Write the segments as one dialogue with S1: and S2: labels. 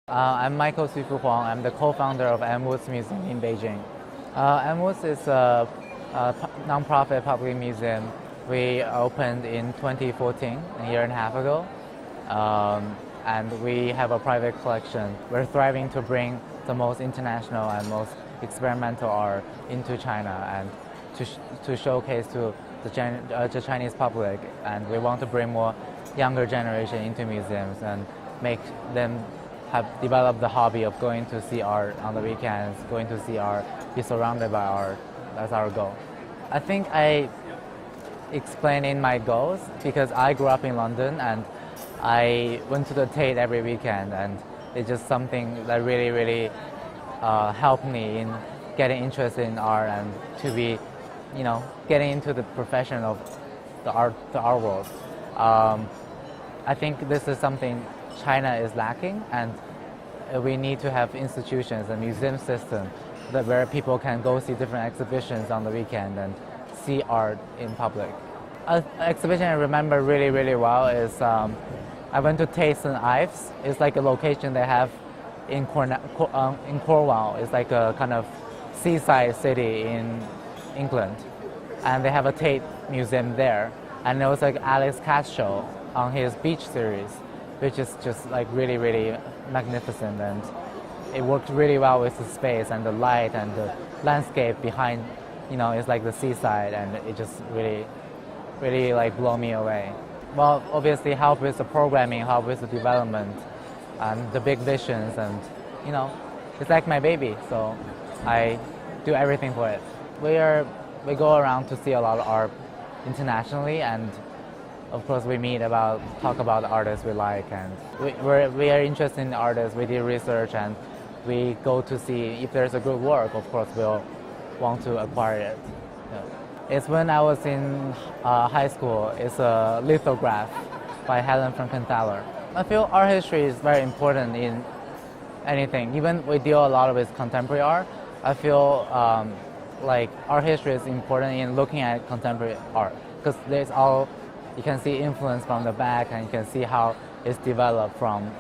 S1: I'm Michael Xufu Huang. I'm the co-founder of Woods Museum in Beijing. Woods is a non-profit public museum. We opened in 2014, a year and a half ago, and we have a private collection. We're thriving to bring the most international and most experimental art into China and to showcase to the Chinese public. And we want to bring more younger generation into museums and make them have developed the hobby of going to see art on the weekends, going to see art, be surrounded by art. That's our goal. I think I explained in my goals because I grew up in London and I went to the Tate every weekend, and it's just something that really helped me in getting interested in art and to be, getting into the profession of the art world. I think this is something China is lacking, and we need to have institutions, a museum system where people can go see different exhibitions on the weekend and see art in public. An exhibition I remember really well is I went to Tate St. Ives. It's like a location they have in Cornwall. It's like a kind of seaside city in England, and they have a Tate museum there. And there was like Alex Katz show on his beach series, which is just like really magnificent, and it worked really well with the space and the light and the landscape behind. It's like the seaside, and it just really like blow me away. Well, obviously help with the programming, help with the development, and the big visions, and it's like my baby, so I do everything for it. We go around to see a lot of art internationally, and of course we talk about the artists we like, and we are interested in the artists. We do research, and we go to see if there's a good work. Of course we'll want to acquire it. Yeah. It's when I was in high school. It's a lithograph by Helen Frankenthaler. I feel art history is very important in anything. Even we deal a lot with contemporary art. I feel like art history is important in looking at contemporary art, because you can see influence from the back, and you can see how it's developed from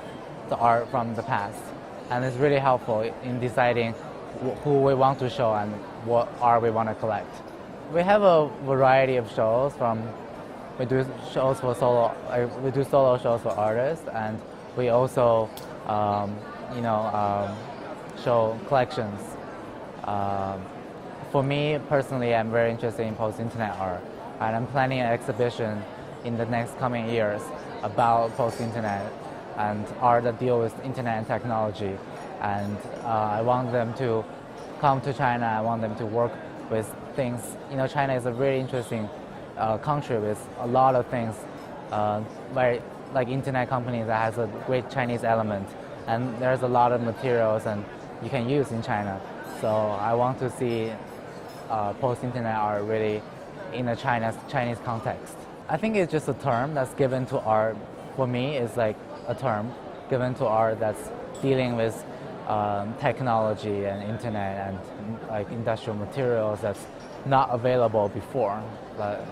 S1: the art from the past. And it's really helpful in deciding who we want to show and what art we want to collect. We have a variety of shows. We do shows for we do solo shows for artists, and we also show collections. For me personally, I'm very interested in post-internet art, and I'm planning an exhibition in the next coming years about post-internet and art that deal with internet and technology. And I want them to come to China. I want them to work with things. China is a very interesting country with a lot of things, like internet companies that has a great Chinese element, and there's a lot of materials and you can use in China. So I want to see post-internet art really in a Chinese context. I think it's just a term that's given to art. For me, it's like a term given to art that's dealing with technology and internet and like industrial materials that's not available before. But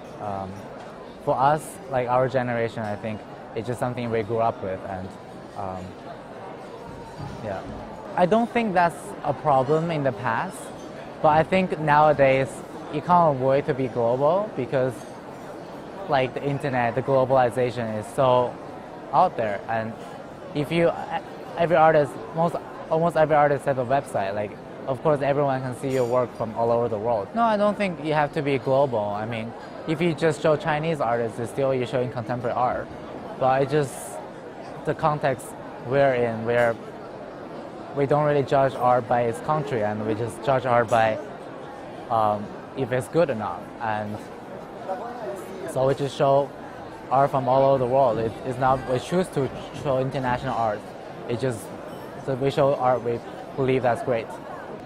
S1: for us, like our generation, I think it's just something we grew up with, and yeah. I don't think that's a problem in the past, but I think nowadays it can't avoid to be global, because like the internet, the globalization is so out there, and if almost every artist have a website. Like, of course, everyone can see your work from all over the world. No, I don't think you have to be global. I mean, if you just show Chinese artists, it's still you're showing contemporary art. But it's just the context we're in, where we don't really judge art by its country, and we just judge art by if it's good or not. And so we just show art from all over the world. It's not we choose to show international art. So we show art we believe that's great.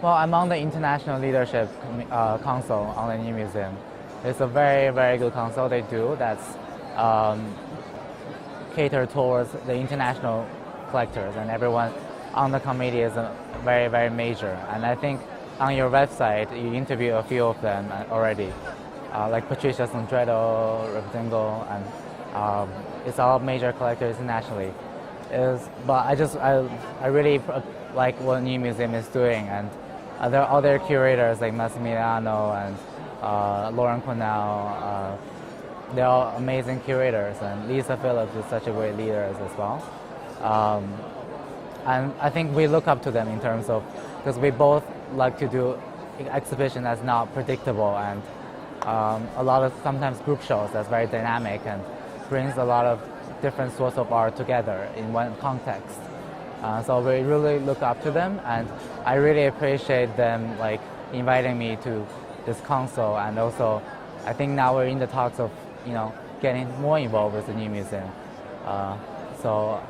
S1: Well, I'm on the International Leadership Council on the New Museum. It's a very good council they do that's catered towards the international collectors, and everyone on the committee is very major. And I think on your website you interview a few of them already, like Patricia Sondretto, Rapatengo, and It's all major collectors internationally. But I really like what New Museum is doing, and there are other curators like Massimiliano and Lauren Cornell. They're all amazing curators, and Lisa Phillips is such a great leader as well. And I think we look up to them in terms of, because we both like to do exhibition that's not predictable, and a lot of sometimes group shows that's very dynamic and brings a lot of different sorts of art together in one context. So we really look up to them, and I really appreciate them like inviting me to this council, and also I think now we're in the talks of getting more involved with the New Museum. So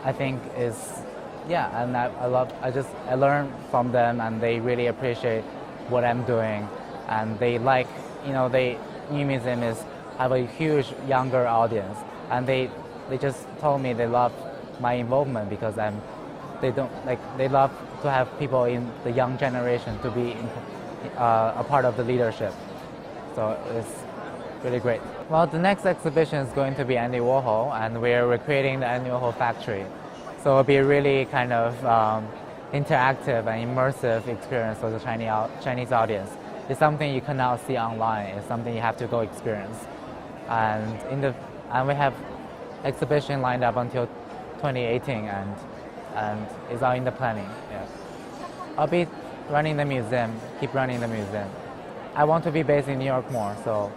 S1: I think and I learn from them, and they really appreciate what I'm doing, and they like New Museum have a huge younger audience, and they just told me they love my involvement because they love to have people in the young generation to be a part of the leadership. So it's really great. Well, the next exhibition is going to be Andy Warhol, and we're recreating the Andy Warhol factory. So it'll be a really kind of interactive and immersive experience for the Chinese audience. It's something you cannot see online. It's something you have to go experience. And we have exhibition lined up until 2018, and it's all in the planning. Yeah. I'll be running the museum, keep running the museum. I want to be based in New York more, so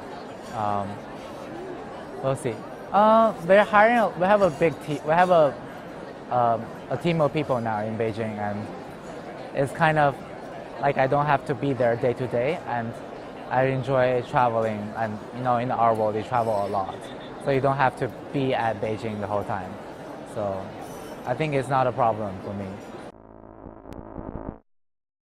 S1: we'll see. We're hiring. We have a big team. We have a team of people now in Beijing, and it's kind of like I don't have to be there day to day, and I enjoy traveling. And in the art world, you travel a lot, so you don't have to be at Beijing the whole time. So I think it's not a problem for me.